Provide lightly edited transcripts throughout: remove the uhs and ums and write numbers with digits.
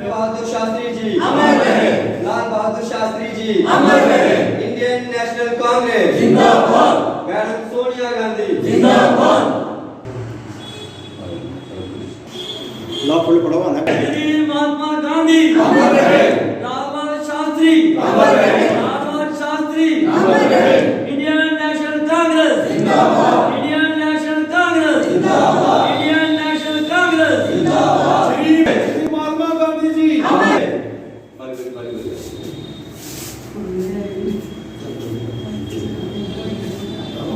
बहादुर शास्त्री जी अमर रहे। लाल बहादुर शास्त्री जी अमर रहे। Indian national Congress जिंदाबाद। मैडम सोनिया गांधी जिंदाबाद। महात्मा गांधी अमर रहे। लाल बहादुर शास्त्री अमर रहे। लाल बहादुर शास्त्री अमर रहे। इंडियन नेशनल कांग्रेस जिंदाबाद। इंडियन नेशनल कांग्रेस जिंदाबाद। इंडियन नेशनल कांग्रेस जिंदाबाद। महात्मा गांधी जी अमर।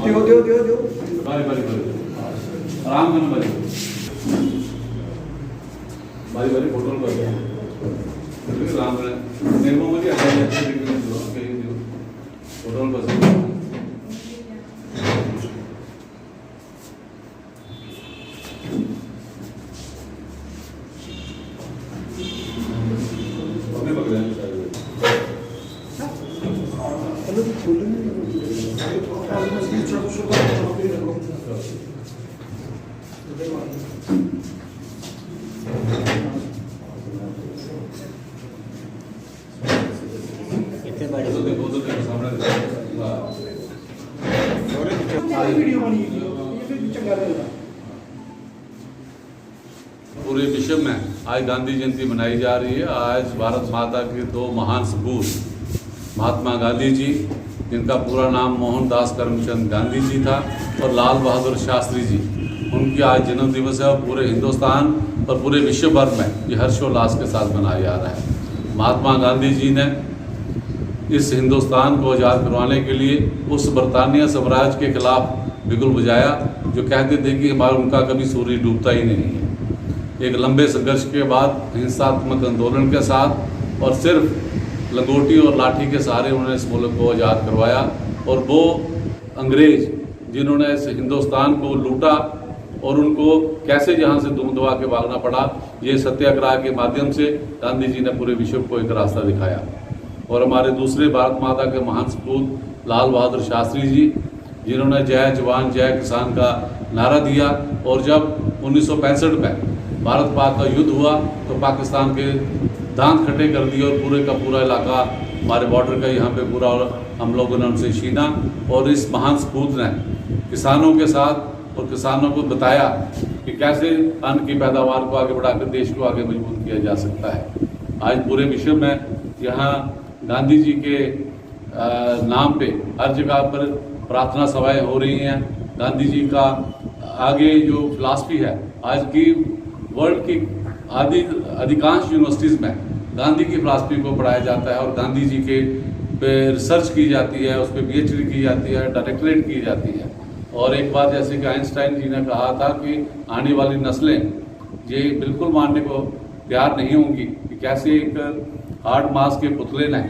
दो बारी आराम करना बारी फोटो कर आराम कर निर्मो में अच्छे फोटो बस पूरे विश्व में आज गांधी जयंती मनाई जा रही है। आज भारत माता के दो महान सपूत महात्मा गांधी जी, जिनका पूरा नाम मोहनदास करमचंद गांधी जी था, और लाल बहादुर शास्त्री जी, उनकी आज जन्म दिवस है। और पूरे हिंदुस्तान और पूरे विश्व भर में ये हर्षोल्लास के साथ मनाया जा रहा है। महात्मा गांधी जी ने इस हिंदुस्तान को आज़ाद करवाने के लिए उस बरतानिया साम्राज्य के खिलाफ बिगुल बजाया, जो कहते थे कि हमारा उनका कभी सूर्य डूबता ही नहीं है। एक लंबे संघर्ष के बाद हिंसात्मक आंदोलन के साथ और सिर्फ लंगोटी और लाठी के सहारे उन्होंने इस मुल्क को आज़ाद करवाया। और वो अंग्रेज़ जिन्होंने इस हिंदुस्तान को लूटा और उनको कैसे यहाँ से दुम दबा के भागना पड़ा, ये सत्याग्रह के माध्यम से गांधी जी ने पूरे विश्व को एक रास्ता दिखाया। और हमारे दूसरे भारत माता के महान सपूत लाल बहादुर शास्त्री जी, जिन्होंने जय जवान जय किसान का नारा दिया। और जब 1965 में भारत पाक का युद्ध हुआ तो पाकिस्तान के दांत खट्टे कर दिए और पूरे का पूरा इलाका हमारे बॉर्डर का यहाँ पे पूरा हम लोगों ने उनसे छीना। और इस महान सपूत ने किसानों के साथ और किसानों को बताया कि कैसे अन्न की पैदावार को आगे बढ़ाकर देश को आगे मजबूत किया जा सकता है। आज पूरे विश्व में यहाँ गांधी जी के नाम पे हर जगह पर प्रार्थना सभाएं हो रही हैं। गांधी जी का आगे जो फिलासफी है, आज की वर्ल्ड की अधिकांश यूनिवर्सिटीज़ में गांधी की फिलासफी को पढ़ाया जाता है और गांधी जी के पे रिसर्च की जाती है, उस पर PhD की जाती है, डायरेक्टरेट की जाती है। और एक बार जैसे कि आइंस्टाइन जी ने कहा था कि आने वाली नस्लें ये बिल्कुल मानने को तैयार नहीं होंगी कि कैसे एक हार्ड मास के पुतले ने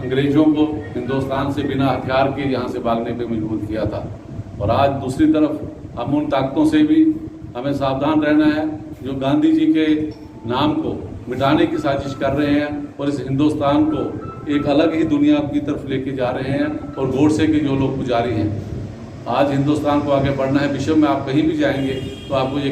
अंग्रेज़ों को हिंदुस्तान से बिना हथियार के यहाँ से भागने पे मजबूर किया था। और आज दूसरी तरफ हम उन ताकतों से भी हमें सावधान रहना है जो गांधी जी के नाम को मिटाने की साजिश कर रहे हैं और इस हिंदुस्तान को एक अलग ही दुनिया की तरफ लेके जा रहे हैं। और गोडसे के जो लोग पुजारी हैं, आज हिंदुस्तान को आगे बढ़ना है। विश्व में आप कहीं भी जाएंगे तो आपको ये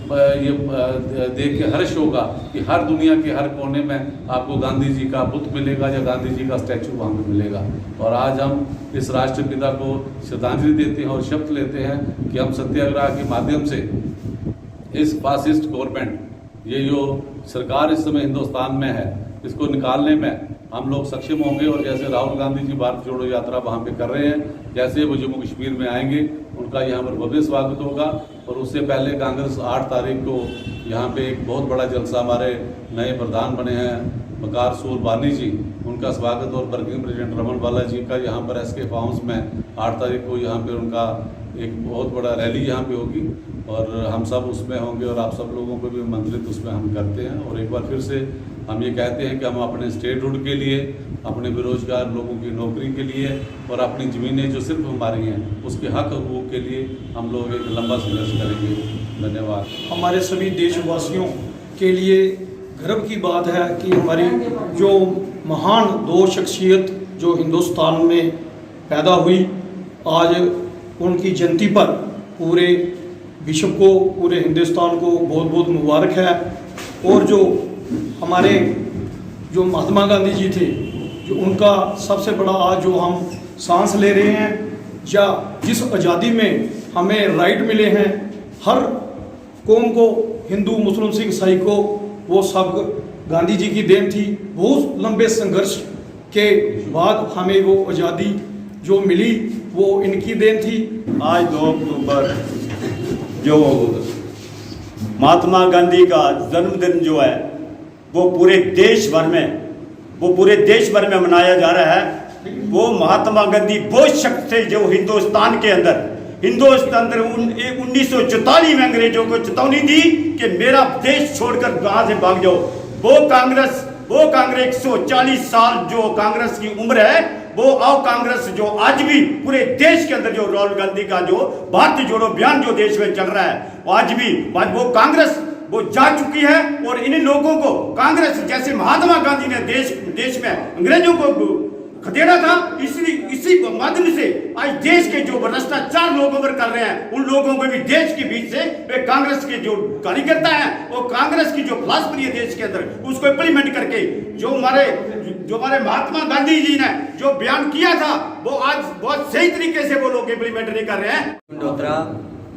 देख के हर्ष होगा कि हर दुनिया के हर कोने में आपको गांधी जी का बुत मिलेगा या गांधी जी का स्टैचू वहाँ पे मिलेगा। और आज हम इस राष्ट्रपिता को श्रद्धांजलि देते हैं और शपथ लेते हैं कि हम सत्याग्रह के माध्यम से इस फासिस्ट गवर्नमेंट, ये जो सरकार इस समय हिंदुस्तान में है, इसको निकालने में हम लोग सक्षम होंगे। और जैसे राहुल गांधी जी भारत जोड़ो यात्रा वहाँ पे कर रहे हैं, जैसे वो जम्मू कश्मीर में आएंगे उनका यहाँ पर भव्य स्वागत होगा। और उससे पहले कांग्रेस 8 तारीख को यहाँ पे एक बहुत बड़ा जलसा, हमारे नए प्रधान बने हैं वकार सूरबानी जी, उनका स्वागत और वर्किंग प्रेसिडेंट रमन बाला जी का यहाँ पर SK फार्म्स में 8 तारीख को यहाँ पे उनका एक बहुत बड़ा रैली यहाँ पे होगी। और हम सब उसमें होंगे और आप सब लोगों को भी आमंत्रित उसमें हम करते हैं। और एक बार फिर से हम ये कहते हैं कि हम अपने स्टेटहुड के लिए, अपने बेरोजगार लोगों की नौकरी के लिए और अपनी ज़मीनें जो सिर्फ हमारी हैं उसके हक हकूक़ के लिए हम लोग एक लंबा संघर्ष करेंगे। धन्यवाद। हमारे सभी देशवासियों के लिए गर्व की बात है कि हमारी जो महान दो शख्सियत जो हिंदुस्तान में पैदा हुई, आज उनकी जयंती पर पूरे विश्व को, पूरे हिंदुस्तान को बहुत बहुत मुबारक है। और जो हमारे जो महात्मा गांधी जी थे, जो उनका सबसे बड़ा आज जो हम सांस ले रहे हैं, या जिस आज़ादी में हमें राइट मिले हैं, हर कौम को, हिंदू मुस्लिम सिख ईसाई को, वो सब गांधी जी की देन थी। बहुत लंबे संघर्ष के बाद हमें वो आज़ादी जो मिली वो इनकी देन थी। आज 2 अक्टूबर जो महात्मा गांधी का जन्मदिन जो है वो पूरे देश भर में मनाया जा रहा है। वो महात्मा गांधी वो शख्स थे जो हिंदुस्तान के अंदर 1944 में अंग्रेजों को चेतावनी दी कि मेरा देश छोड़कर वहां से भाग जाओ। वो कांग्रेस 140 साल जो कांग्रेस की उम्र है, वो कांग्रेस जो आज भी पूरे देश के अंदर जो राहुल गांधी का जो भारत जोड़ो अभियान जो देश में चल रहा है, आज वो कांग्रेस वो जा चुकी है। और इन लोगों को कांग्रेस जैसे महात्मा गांधी ने देश में अंग्रेजों को खदेड़ा था, इसी माध्यम से आज देश के जो भ्रष्टाचार लोग कर रहे हैं, उन लोगों को भी देश के बीच से वे कांग्रेस के जो कार्यकर्ता हैं, वो कांग्रेस की जो फिलॉसफी है देश के अंदर, उसको इम्प्लीमेंट करके जो हमारे महात्मा गांधी जी ने जो बयान किया था, वो आज बहुत सही तरीके से वो लोग इम्प्लीमेंट नहीं कर रहे हैं।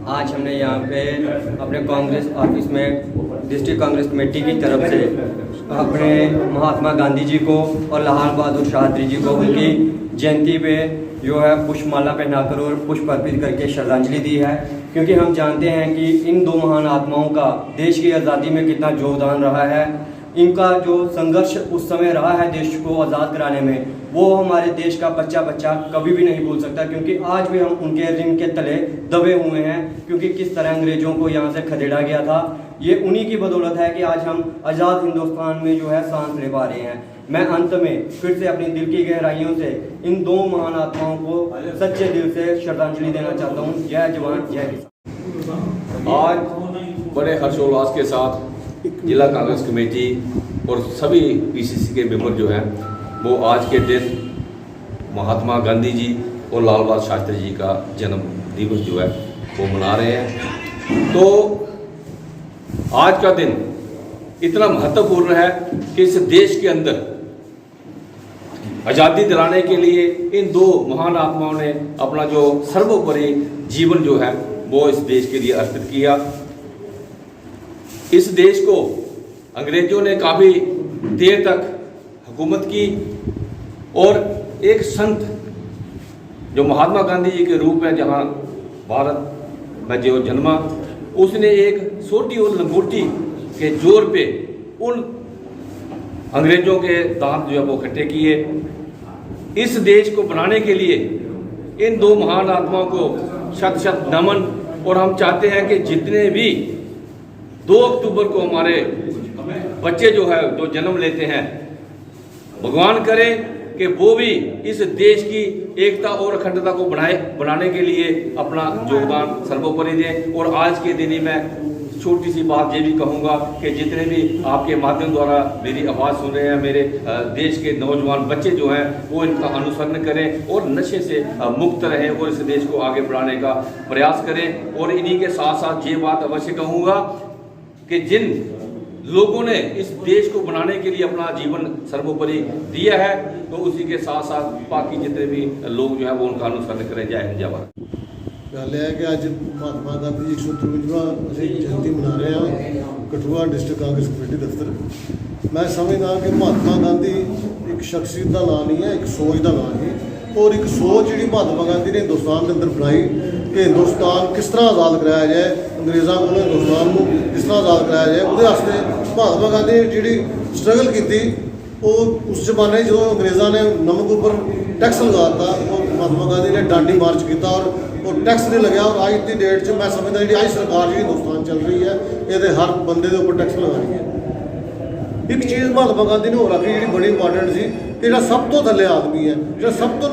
आज हमने यहाँ पे अपने कांग्रेस ऑफिस में डिस्ट्रिक्ट कांग्रेस कमेटी की तरफ से अपने महात्मा गांधी जी को और लाल बहादुर शास्त्री जी को उनकी जयंती पे जो है पुष्पमाला पहनाकर और पुष्प अर्पित करके श्रद्धांजलि दी है। क्योंकि हम जानते हैं कि इन 2 महान आत्माओं का देश की आज़ादी में कितना योगदान रहा है। इनका जो संघर्ष उस समय रहा है देश को आज़ाद कराने में, वो हमारे देश का बच्चा कभी भी नहीं भूल सकता। क्योंकि आज भी हम उनके रिंग के तले दबे हुए हैं, क्योंकि किस तरह अंग्रेजों को यहाँ से खदेड़ा गया था। ये उन्हीं की बदौलत है कि आज हम आज़ाद हिंदुस्तान में जो है सांस ले पा रहे हैं। मैं अंत में फिर से अपनी दिल की गहराइयों से इन 2 महान आत्माओं को सच्चे दिल से श्रद्धांजलि देना चाहता हूँ। जय जवान जय किसान। आज बड़े हर्षोल्लास के साथ जिला कांग्रेस कमेटी और सभी पीसीसी के मेंबर जो हैं, वो आज के दिन महात्मा गांधी जी और लाल बहादुर शास्त्री जी का जन्म दिवस जो है वो मना रहे हैं। तो आज का दिन इतना महत्वपूर्ण है कि इस देश के अंदर आज़ादी दिलाने के लिए इन 2 महान आत्माओं ने अपना जो सर्वोपरि जीवन जो है वो इस देश के लिए अर्पित किया। इस देश को अंग्रेजों ने काफ़ी देर तक हुकूमत की और एक संत जो महात्मा गांधी जी के रूप में जहां भारत में जो जन्मा, उसने एक सोटी और लंगोटी के जोर पे उन अंग्रेजों के दांत जो है वो इकट्ठे किए। इस देश को बनाने के लिए इन 2 महान आत्माओं को शत नमन। और हम चाहते हैं कि जितने भी 2 अक्टूबर को हमारे बच्चे जो है जो जन्म लेते हैं, भगवान करे कि वो भी इस देश की एकता और अखंडता को बनाने के लिए अपना योगदान सर्वोपरि दें। और आज के दिन ही मैं छोटी सी बात ये भी कहूँगा कि जितने भी आपके माध्यम द्वारा मेरी आवाज़ सुन रहे हैं, मेरे देश के नौजवान बच्चे जो हैं, वो इनका अनुसरण करें और नशे से मुक्त रहें और इस देश को आगे बढ़ाने का प्रयास करें। और इन्हीं के साथ साथ ये बात अवश्य कहूँगा कि जिन लोगों ने इस देश को बनाने के लिए अपना जीवन सर्वोपरि दिया है, तो उसी के साथ साथ बाकी जितने भी लोग जो है वो उनका अनुसरण करें। जय हिंद जय भारत। गल है कि अज महात्मा गांधी जी 153वां जयंती मना रहे हैं कठुआ डिस्ट्रिक्ट कांग्रेस कमेटी दफ्तर। मैं समझदा कि महात्मा गांधी एक शख्सियत का नाम नहीं है, एक सोच का नाम है। और एक सोच जी महात्मा गांधी ने हिंदुस्तान के अंदर बनाई कि हिंदुस्तान किस तरह आज़ाद कराया जाए, अंग्रेज़ों को हिंदुस्तान को किस तरह आज़ाद कराया जाए। वो महात्मा गांधी ने जी स्ट्रगल की, उस जमाने जो अंग्रेज़ों ने नमक उपर टैक्स लगाता, वो महात्मा गांधी ने डांडी मार्च किया और टैक्स नहीं लग्या। और अज की डेट में मैं समझदा जी अज सरकार जी हिंदुस्तान चल रही है, ये हर बंदे के उपर टैक्स लगानी है। एक चीज़ महात्मा गांधी ने होर आखी जी बड़ी इंपॉर्टेंट सी कि जो सब तो थले आदमी है, जो सब तो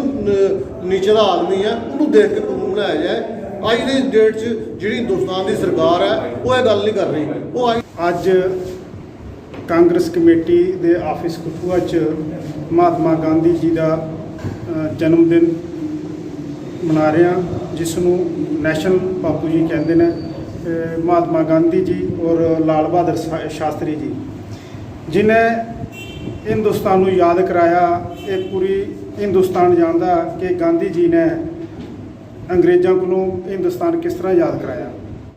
नीचे का आदमी है, उन्होंने देख के कानून बनाया जाए। अज की डेट जी हिंदुस्तान की सरकार है वो ये गल नहीं कर रही। वो अज कांग्रेस कमेटी के ऑफिस कठुआ च महात्मा गांधी जी का जन्मदिन ਮਨਾ ਰਹੇ ਹਾਂ, ਜਿਸ ਨੂੰ ਨੈਸ਼ਨਲ ਬਾਪੂ ਜੀ ਕਹਿੰਦੇ ਨੇ, ਮਹਾਤਮਾ ਗਾਂਧੀ ਜੀ ਔਰ ਲਾਲ ਬਹਾਦਰ ਸ਼ਾਸਤਰੀ ਜੀ, ਜਿਨ੍ਹਾਂ ਹਿੰਦੁਸਤਾਨ ਨੂੰ ਯਾਦ ਕਰਾਇਆ। ਇਹ ਪੂਰੀ ਹਿੰਦੁਸਤਾਨ ਜਾਣਦਾ ਕਿ ਗਾਂਧੀ ਜੀ ਨੇ ਅੰਗਰੇਜ਼ਾਂ ਕੋਲੋਂ ਹਿੰਦੁਸਤਾਨ ਕਿਸ ਤਰ੍ਹਾਂ ਯਾਦ ਕਰਾਇਆ।